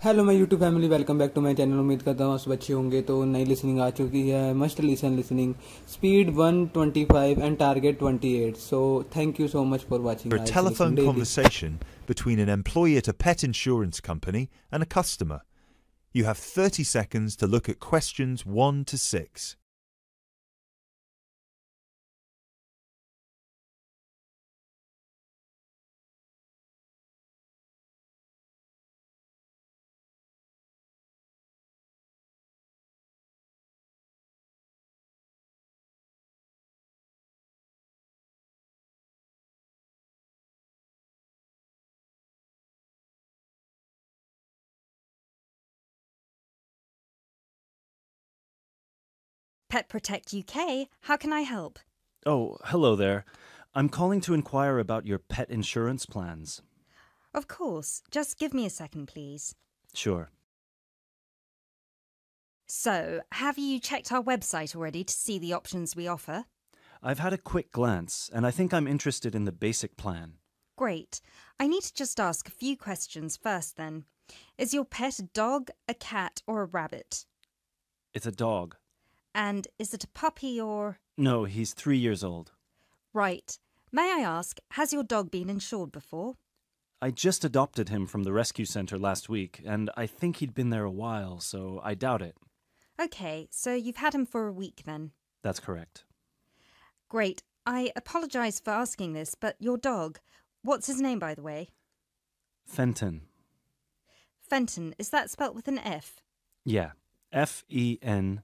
Hello my YouTube family, welcome back to my channel. उम्मीद करता हूँ सब अच्छे होंगे। तो नई लिसनिंग आ चुकी है, must listen listening, speed 125 and target 28। So thank you so much for watching. A telephone conversation between an employee at a pet insurance company and a customer. You have 30 seconds to look at questions 1 to 6. Pet Protect UK, how can I help? Oh, hello there. I'm calling to inquire about your pet insurance plans. Of course, just give me a second, please. Sure. So, have you checked our website already to see the options we offer? I've had a quick glance, and I think I'm interested in the basic plan. Great. I need to just ask a few questions first then. Is your pet a dog, a cat, or a rabbit? It's a dog. And is it a puppy or... No, he's 3 years old. Right. May I ask, has your dog been insured before? I just adopted him from the rescue center last week, and I think he'd been there a while, so I doubt it. Okay, so you've had him for a week then. That's correct. Great. I apologise for asking this, but your dog, what's his name by the way? Fenton. Fenton, is that spelt with an F? Yeah. Fenton.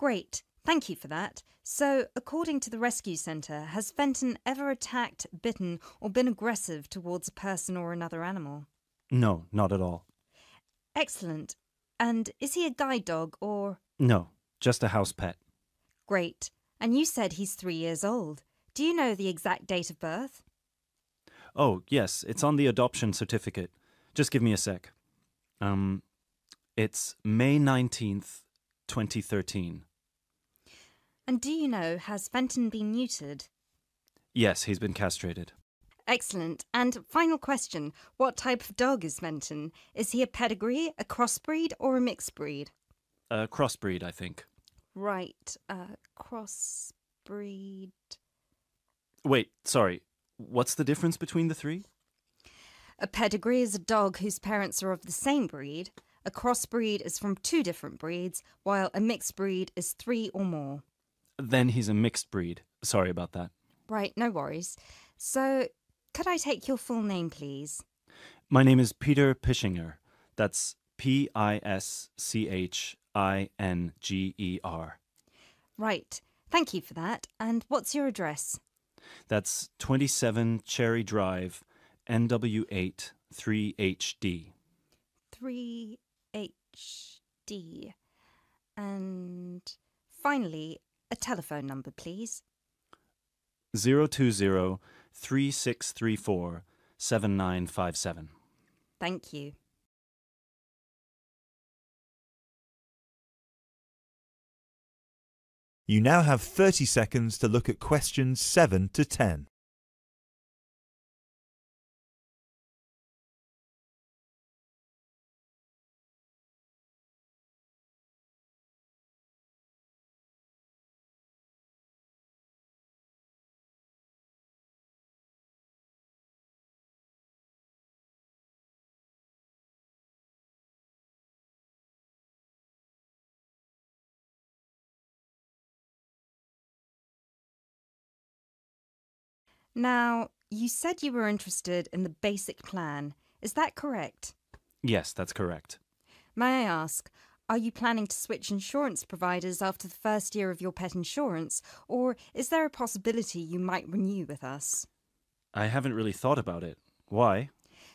Great. Thank you for that. So, according to the rescue centre, has Fenton ever attacked, bitten, or been aggressive towards a person or another animal? No, not at all. Excellent. And is he a guide dog or... No, just a house pet. Great. And you said he's 3 years old. Do you know the exact date of birth? Oh, yes, it's on the adoption certificate. Just give me a sec. It's May 19th, 2013. And do you know, has Fenton been neutered? Yes, he's been castrated. Excellent. And final question, what type of dog is Fenton? Is he a pedigree, a crossbreed, or a mixed breed? A crossbreed, I think. Right, crossbreed... Wait, sorry. What's the difference between the three? A pedigree is a dog whose parents are of the same breed. A crossbreed is from 2 different breeds, while a mixed breed is 3 or more. Then he's a mixed breed. Sorry about that. Right, no worries. So, could I take your full name, please? My name is Peter Pischinger. That's Pischinger. Right, thank you for that. And what's your address? That's 27 Cherry Drive, NW8 3HD. 3HD. And finally, a telephone number, please. 020-3634-7957. Thank you. You now have 30 seconds to look at questions 7 to 10. Now, you said you were interested in the basic plan. Is that correct? Yes, that's correct. May I ask, are you planning to switch insurance providers after the first year of your pet insurance, or is there a possibility you might renew with us? I haven't really thought about it. Why?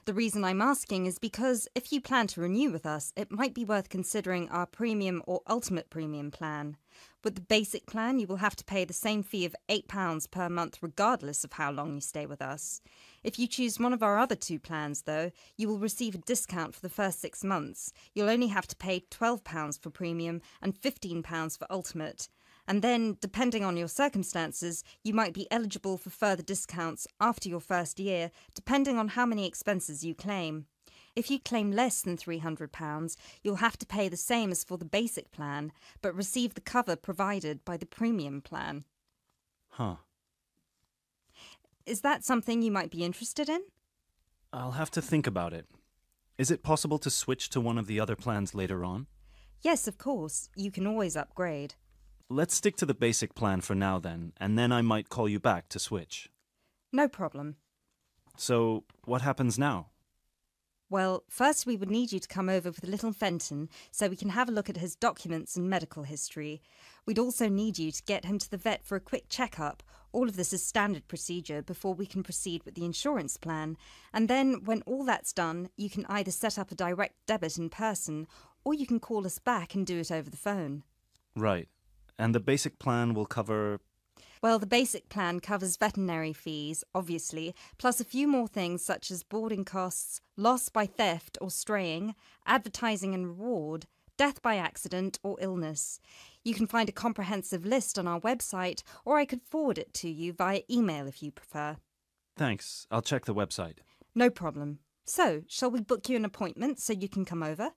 The reason I'm asking is because if you plan to renew with us, it might be worth considering our premium or ultimate premium plan. With the basic plan, you will have to pay the same fee of £8 per month regardless of how long you stay with us. If you choose one of our other 2 plans, though, you will receive a discount for the first 6 months. You'll only have to pay £12 for premium and £15 for ultimate. And then, depending on your circumstances, you might be eligible for further discounts after your first year, depending on how many expenses you claim. If you claim less than £300, you'll have to pay the same as for the basic plan, but receive the cover provided by the premium plan. Huh. Is that something you might be interested in? I'll have to think about it. Is it possible to switch to one of the other plans later on? Yes, of course. You can always upgrade. Let's stick to the basic plan for now then, and then I might call you back to switch. No problem. So, what happens now? Well, first we would need you to come over with little Fenton so we can have a look at his documents and medical history. We'd also need you to get him to the vet for a quick checkup. All of this is standard procedure before we can proceed with the insurance plan. And then, when all that's done, you can either set up a direct debit in person or you can call us back and do it over the phone. Right. And the basic plan will cover... Well, the basic plan covers veterinary fees, obviously, plus a few more things such as boarding costs, loss by theft or straying, advertising and reward, death by accident or illness. You can find a comprehensive list on our website, or I could forward it to you via email if you prefer. Thanks. I'll check the website. No problem. So, shall we book you an appointment so you can come over?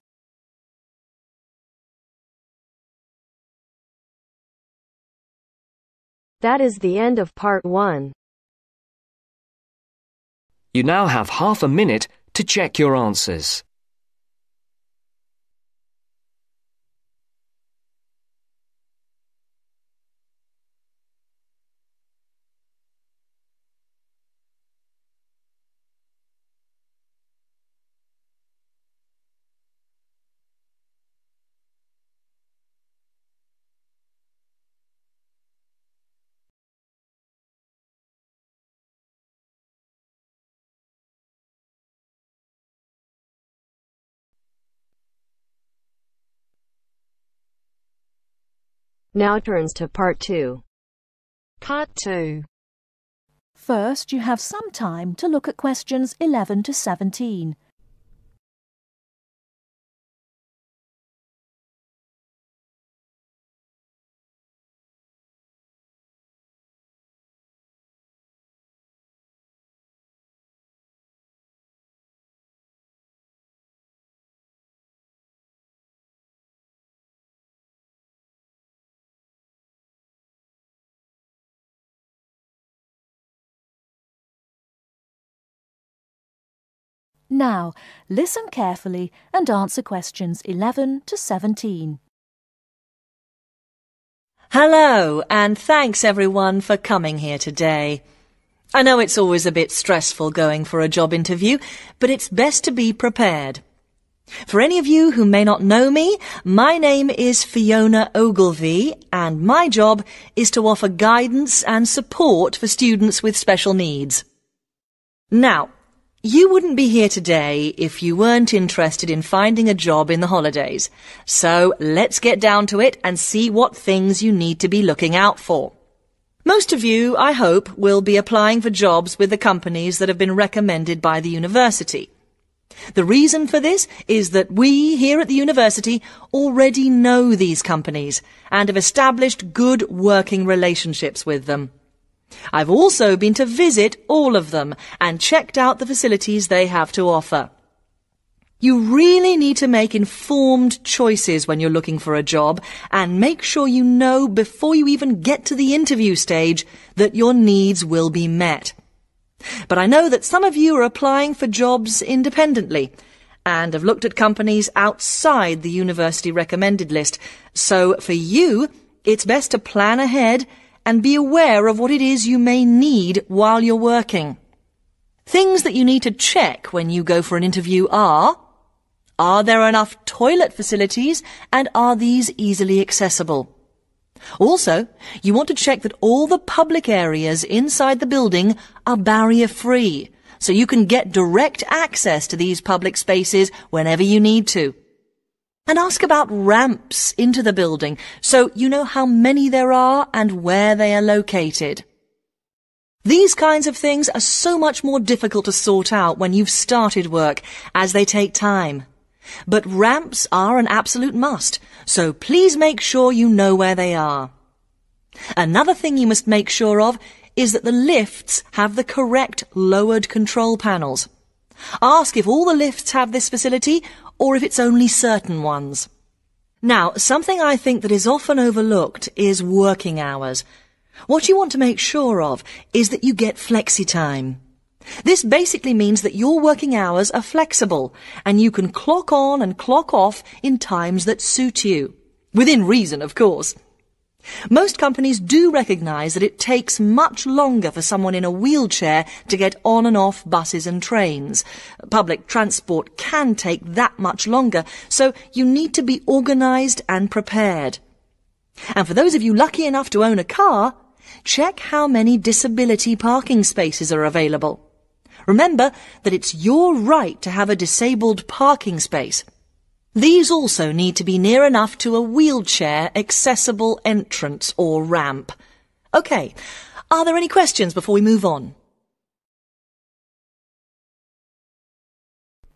That is the end of part 1. You now have half a minute to check your answers. Now turns to part 2. Part 2. First, you have some time to look at questions 11 to 17. Now, listen carefully and answer questions 11 to 17. Hello, and thanks everyone for coming here today. I know it's always a bit stressful going for a job interview, but it's best to be prepared. For any of you who may not know me, my name is Fiona Ogilvie, and my job is to offer guidance and support for students with special needs. Now, you wouldn't be here today if you weren't interested in finding a job in the holidays. So let's get down to it and see what things you need to be looking out for. Most of you, I hope, will be applying for jobs with the companies that have been recommended by the university. The reason for this is that we here at the university already know these companies and have established good working relationships with them. I've also been to visit all of them and checked out the facilities they have to offer. You really need to make informed choices when you're looking for a job and make sure you know before you even get to the interview stage that your needs will be met. But I know that some of you are applying for jobs independently and have looked at companies outside the university recommended list. So for you, it's best to plan ahead and be aware of what it is you may need while you're working. Things that you need to check when you go for an interview are there enough toilet facilities and are these easily accessible? Also, you want to check that all the public areas inside the building are barrier-free, so you can get direct access to these public spaces whenever you need to. And ask about ramps into the building, so you know how many there are and where they are located. These kinds of things are so much more difficult to sort out when you've started work, as they take time. But ramps are an absolute must, so please make sure you know where they are. Another thing you must make sure of is that the lifts have the correct lowered control panels. Ask if all the lifts have this facility or if it's only certain ones. Now, something I think that is often overlooked is working hours. What you want to make sure of is that you get flexi time. This basically means that your working hours are flexible and you can clock on and clock off in times that suit you. Within reason, of course. Most companies do recognise that it takes much longer for someone in a wheelchair to get on and off buses and trains. Public transport can take that much longer, so you need to be organised and prepared. And for those of you lucky enough to own a car, check how many disability parking spaces are available. Remember that it's your right to have a disabled parking space. These also need to be near enough to a wheelchair accessible entrance or ramp. OK, are there any questions before we move on?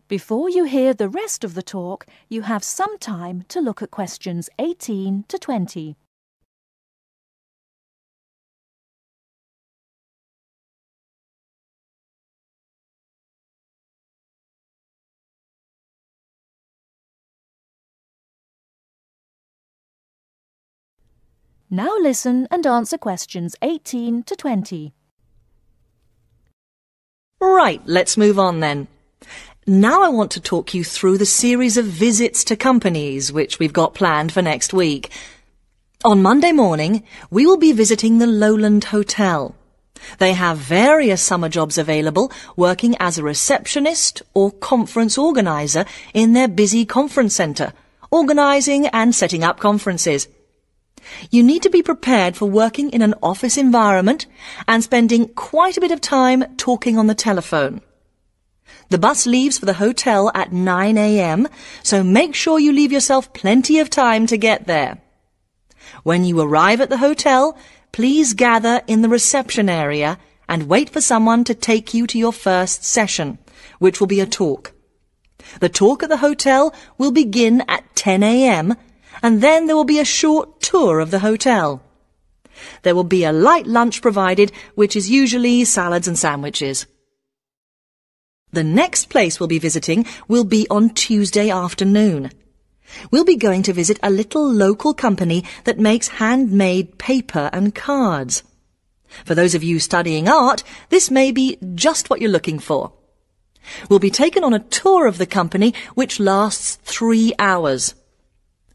Before you hear the rest of the talk, you have some time to look at questions 18 to 20. Now listen and answer questions 18 to 20. Right, let's move on then. Now I want to talk you through the series of visits to companies which we've got planned for next week. On Monday morning, we will be visiting the Lowland Hotel. They have various summer jobs available, working as a receptionist or conference organiser in their busy conference centre, organising and setting up conferences. You need to be prepared for working in an office environment and spending quite a bit of time talking on the telephone. The bus leaves for the hotel at 9 a.m, so make sure you leave yourself plenty of time to get there. When you arrive at the hotel, please gather in the reception area and wait for someone to take you to your first session, which will be a talk. The talk at the hotel will begin at 10 a.m, and then there will be a short tour of the hotel. There will be a light lunch provided, which is usually salads and sandwiches. The next place we'll be visiting will be on Tuesday afternoon. We'll be going to visit a little local company that makes handmade paper and cards. For those of you studying art, this may be just what you're looking for. We'll be taken on a tour of the company which lasts 3 hours.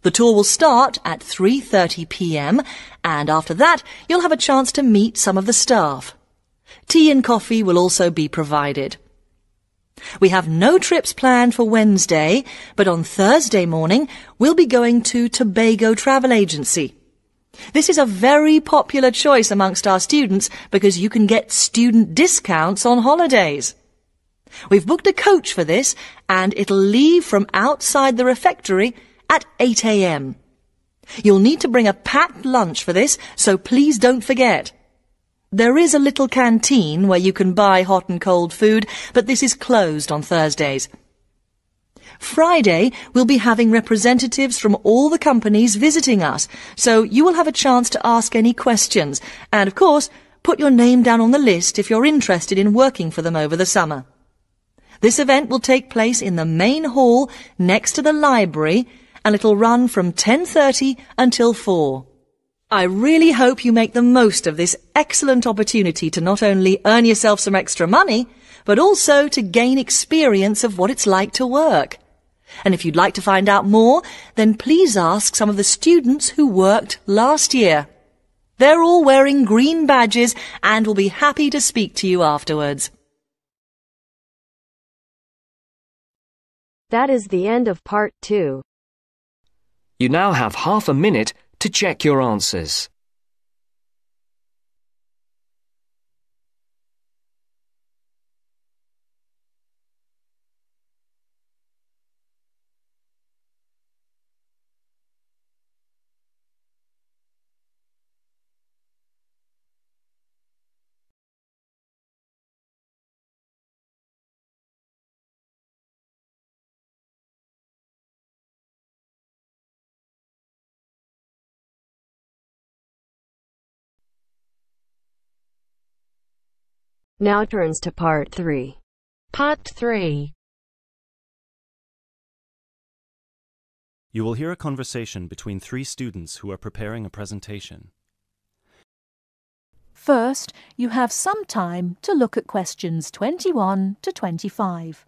The tour will start at 3:30 p.m. and after that you'll have a chance to meet some of the staff. Tea and coffee will also be provided. We have no trips planned for Wednesday, but on Thursday morning we'll be going to Tobago Travel Agency. This is a very popular choice amongst our students because you can get student discounts on holidays. We've booked a coach for this and it'll leave from outside the refectory at 8 a.m. You'll need to bring a packed lunch for this, so please don't forget. There is a little canteen where you can buy hot and cold food, but this is closed on Thursdays. Friday, we'll be having representatives from all the companies visiting us, so you will have a chance to ask any questions, and of course, put your name down on the list if you're interested in working for them over the summer. This event will take place in the main hall next to the library, and it'll run from 10:30 until 4. I really hope you make the most of this excellent opportunity to not only earn yourself some extra money, but also to gain experience of what it's like to work. And if you'd like to find out more, then please ask some of the students who worked last year. They're all wearing green badges and will be happy to speak to you afterwards. That is the end of part 2. You now have half a minute to check your answers. Now turns to part 3. Part 3. You will hear a conversation between 3 students who are preparing a presentation. First, you have some time to look at questions 21 to 25.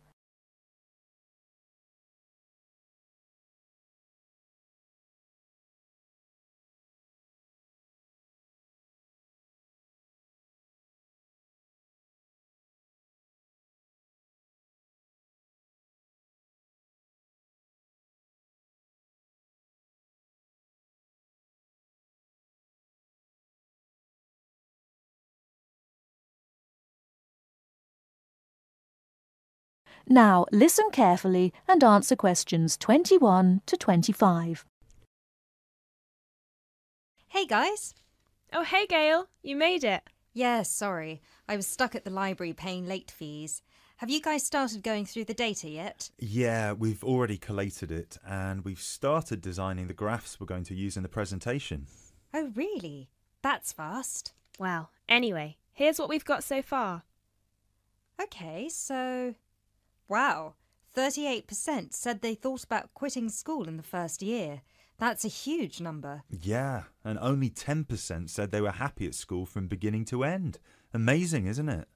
Now listen carefully and answer questions 21 to 25. Hey guys! Oh, hey Gail, you made it. Yeah, sorry. I was stuck at the library paying late fees. Have you guys started going through the data yet? Yeah, we've already collated it and we've started designing the graphs we're going to use in the presentation. Oh, really? That's fast. Well, anyway, here's what we've got so far. Okay, so... Wow, 38% said they thought about quitting school in the first year. That's a huge number. Yeah, and only 10% said they were happy at school from beginning to end. Amazing, isn't it?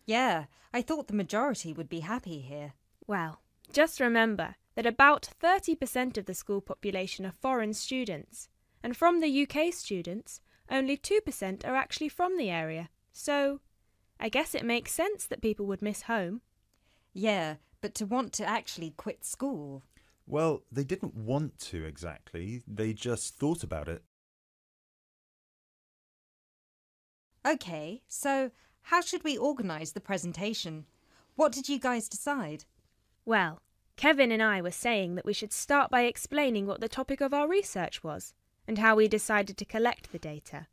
Yeah, I thought the majority would be happy here. Well, just remember that about 30% of the school population are foreign students, and from the UK students, only 2% are actually from the area. So, I guess it makes sense that people would miss home. Yeah, but to want to actually quit school... Well, they didn't want to exactly, they just thought about it. Okay, so how should we organise the presentation? What did you guys decide? Well, Kevin and I were saying that we should start by explaining what the topic of our research was, and how we decided to collect the data.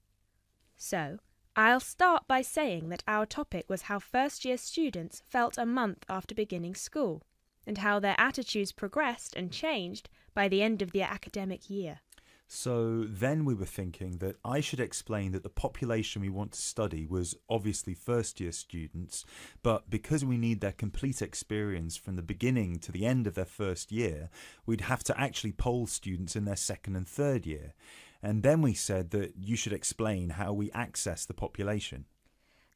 So, I'll start by saying that our topic was how first-year students felt a month after beginning school, and how their attitudes progressed and changed by the end of the academic year. So then we were thinking that I should explain that the population we want to study was obviously first-year students, but because we need their complete experience from the beginning to the end of their first year, we'd have to actually poll students in their second and third year. And then we said that you should explain how we access the population.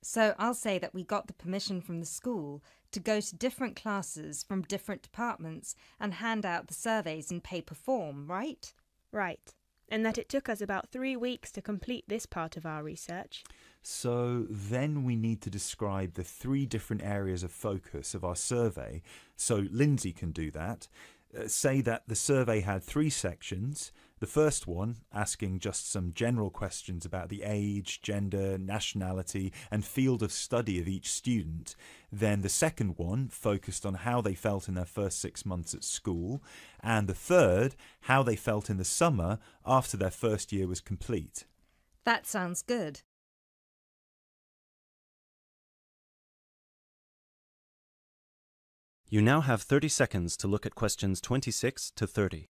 So I'll say that we got the permission from the school to go to different classes from different departments and hand out the surveys in paper form, right? Right. And that it took us about 3 weeks to complete this part of our research. So then we need to describe the 3 different areas of focus of our survey. So Lindsay can do that. Say that the survey had 3 sections. The first one asking just some general questions about the age, gender, nationality and field of study of each student. Then the second one focused on how they felt in their first 6 months at school. And the third, how they felt in the summer after their first year was complete. That sounds good. You now have 30 seconds to look at questions 26 to 30.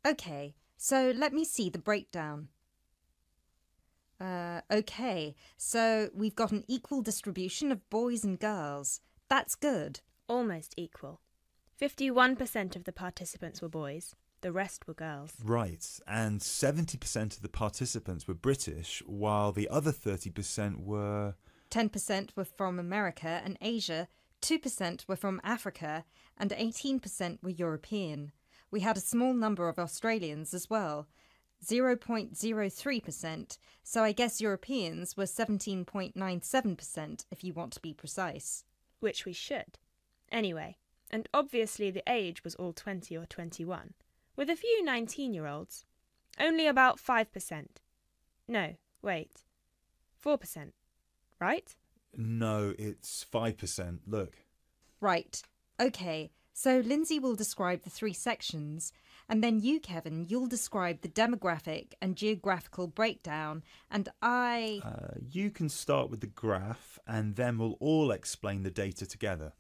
Okay, so let me see the breakdown. Okay, so we've got an equal distribution of boys and girls. That's good. Almost equal. 51% of the participants were boys, the rest were girls. Right, and 70% of the participants were British, while the other 30% were... 10% were from America and Asia, 2% were from Africa, and 18% were European. We had a small number of Australians as well, 0.03%, so I guess Europeans were 17.97% if you want to be precise. Which we should. Anyway, and obviously the age was all 20 or 21, with a few 19-year-olds. Only about 5%. No, wait. 4%. Right? No, it's 5%. Look. Right. Okay. So Lindsay will describe the 3 sections, and then you, Kevin, you'll describe the demographic and geographical breakdown, and You can start with the graph, and then we'll all explain the data together.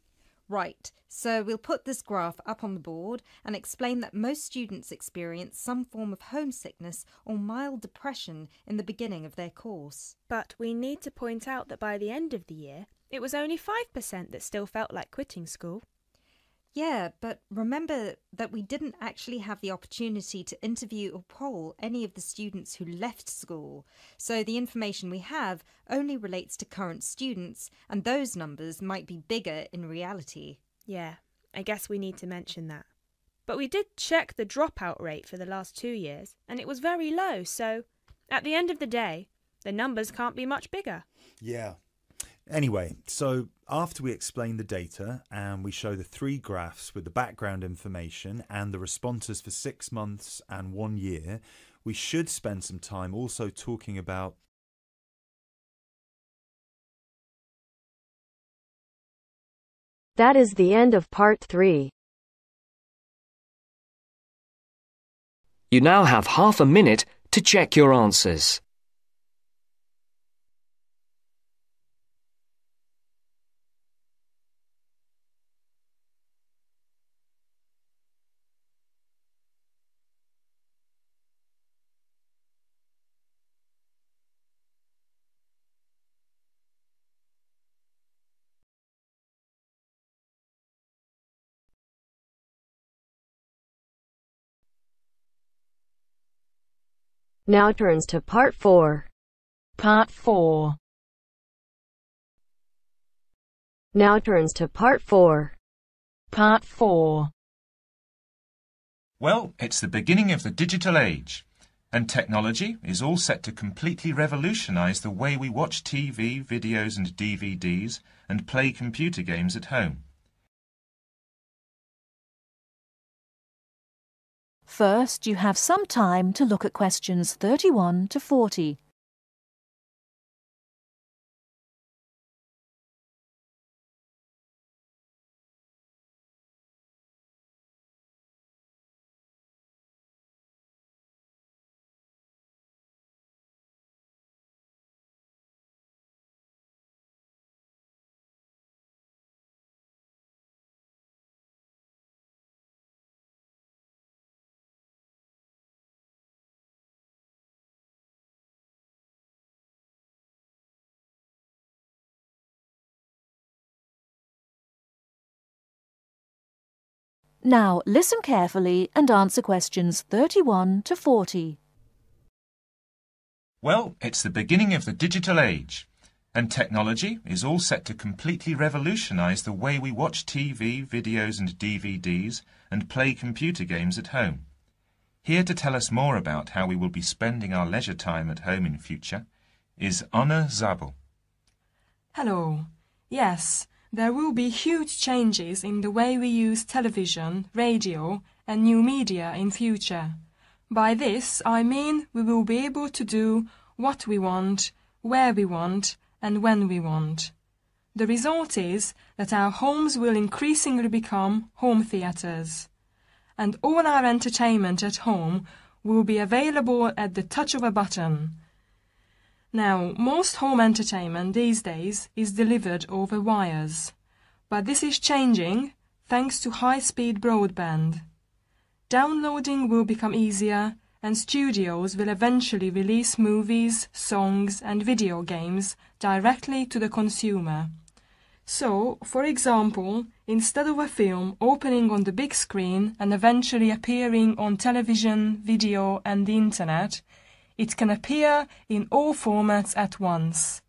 Right. So we'll put this graph up on the board and explain that most students experience some form of homesickness or mild depression in the beginning of their course. But we need to point out that by the end of the year, it was only 5% that still felt like quitting school. Yeah, but remember that we didn't actually have the opportunity to interview or poll any of the students who left school. So the information we have only relates to current students, and those numbers might be bigger in reality. Yeah, I guess we need to mention that. But we did check the dropout rate for the last 2 years, and it was very low, so at the end of the day, the numbers can't be much bigger. Yeah. Anyway, so after we explain the data and we show the 3 graphs with the background information and the responses for 6 months and 1 year, we should spend some time also talking about That is the end of part 3. You now have half a minute to check your answers. Now turns to part 4. Part 4. Now turns to part 4. Part 4. Well, it's the beginning of the digital age, and technology is all set to completely revolutionise the way we watch TV, videos and DVDs and play computer games at home. First, you have some time to look at questions 31 to 40. Now listen carefully and answer questions 31 to 40. Well, it's the beginning of the digital age, and technology is all set to completely revolutionise the way we watch TV, videos and DVDs and play computer games at home. Here to tell us more about how we will be spending our leisure time at home in future is Anna Zabel. Hello. Yes, there will be huge changes in the way we use television, radio and new media in future. By this I mean we will be able to do what we want, where we want and when we want. The result is that our homes will increasingly become home theatres, and all our entertainment at home will be available at the touch of a button. Now, most home entertainment these days is delivered over wires, but this is changing thanks to high-speed broadband. Downloading will become easier, and studios will eventually release movies, songs and video games directly to the consumer. So, for example, instead of a film opening on the big screen and eventually appearing on television, video and the internet, it can appear in all formats at once.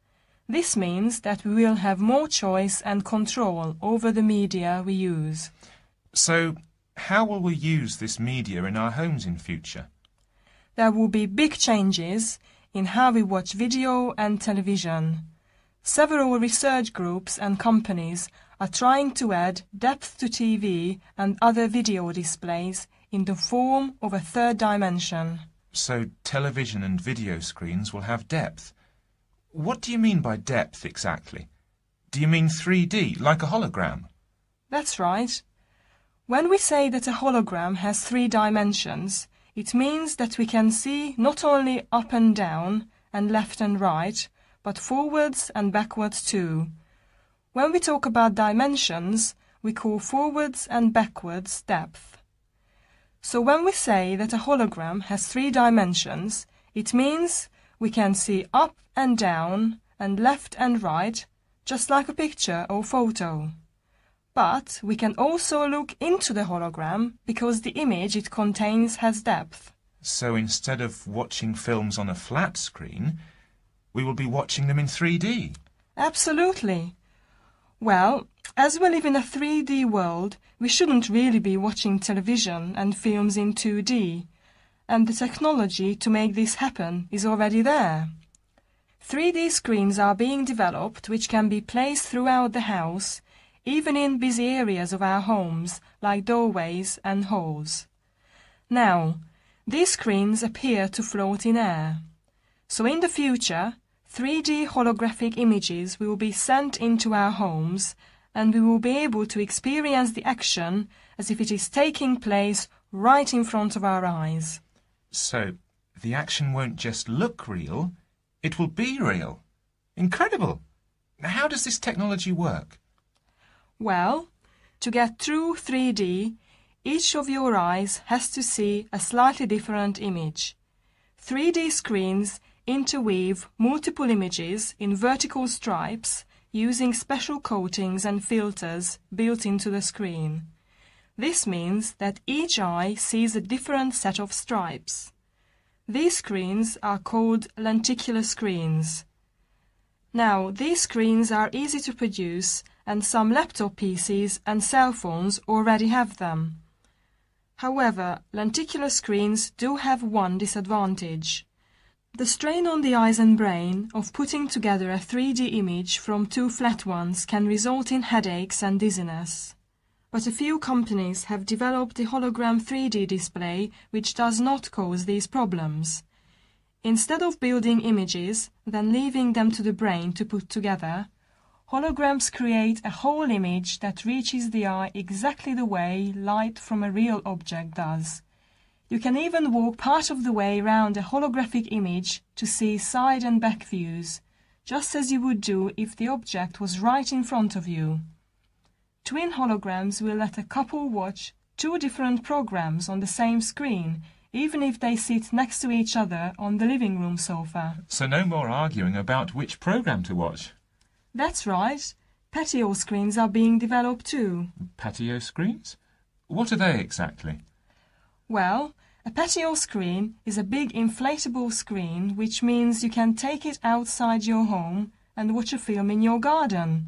This means that we will have more choice and control over the media we use. So, how will we use this media in our homes in future? There will be big changes in how we watch video and television. Several research groups and companies are trying to add depth to TV and other video displays in the form of a third dimension. So television and video screens will have depth. What do you mean by depth exactly? Do you mean 3D, like a hologram? That's right. When we say that a hologram has 3 dimensions, it means that we can see not only up and down and left and right, but forwards and backwards too. When we talk about dimensions, we call forwards and backwards depth. So when we say that a hologram has 3 dimensions, it means we can see up and down and left and right, just like a picture or photo. But we can also look into the hologram because the image it contains has depth. So instead of watching films on a flat screen, we will be watching them in 3D. Absolutely. Well, as we live in a 3D world, we shouldn't really be watching television and films in 2D. And the technology to make this happen is already there. 3D screens are being developed which can be placed throughout the house, even in busy areas of our homes, like doorways and halls. Now, these screens appear to float in air. So in the future, 3D holographic images will be sent into our homes, and we will be able to experience the action as if it is taking place right in front of our eyes. So, the action won't just look real, it will be real. Incredible! How does this technology work? Well, to get true 3D, each of your eyes has to see a slightly different image. 3D screens interweave multiple images in vertical stripes using special coatings and filters built into the screen. This means that each eye sees a different set of stripes. These screens are called lenticular screens. Now, these screens are easy to produce, and some laptop PCs and cell phones already have them. However, lenticular screens do have one disadvantage. The strain on the eyes and brain of putting together a 3D image from 2 flat ones can result in headaches and dizziness. But a few companies have developed a hologram 3D display which does not cause these problems. Instead of building images, then leaving them to the brain to put together, holograms create a whole image that reaches the eye exactly the way light from a real object does. You can even walk part of the way round a holographic image to see side and back views, just as you would do if the object was right in front of you. Twin holograms will let a couple watch 2 different programs on the same screen, even if they sit next to each other on the living room sofa. So no more arguing about which program to watch. That's right. Patio screens are being developed too. Patio screens? What are they exactly? Well, a patio screen is a big inflatable screen, which means you can take it outside your home and watch a film in your garden.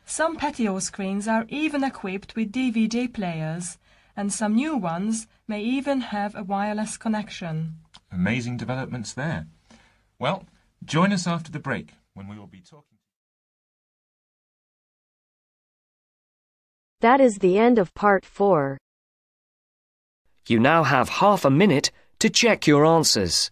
Some patio screens are even equipped with DVD players, and some new ones may even have a wireless connection. Amazing developments there. Well, join us after the break when we will be talking. That is the end of part 4. You now have half a minute to check your answers.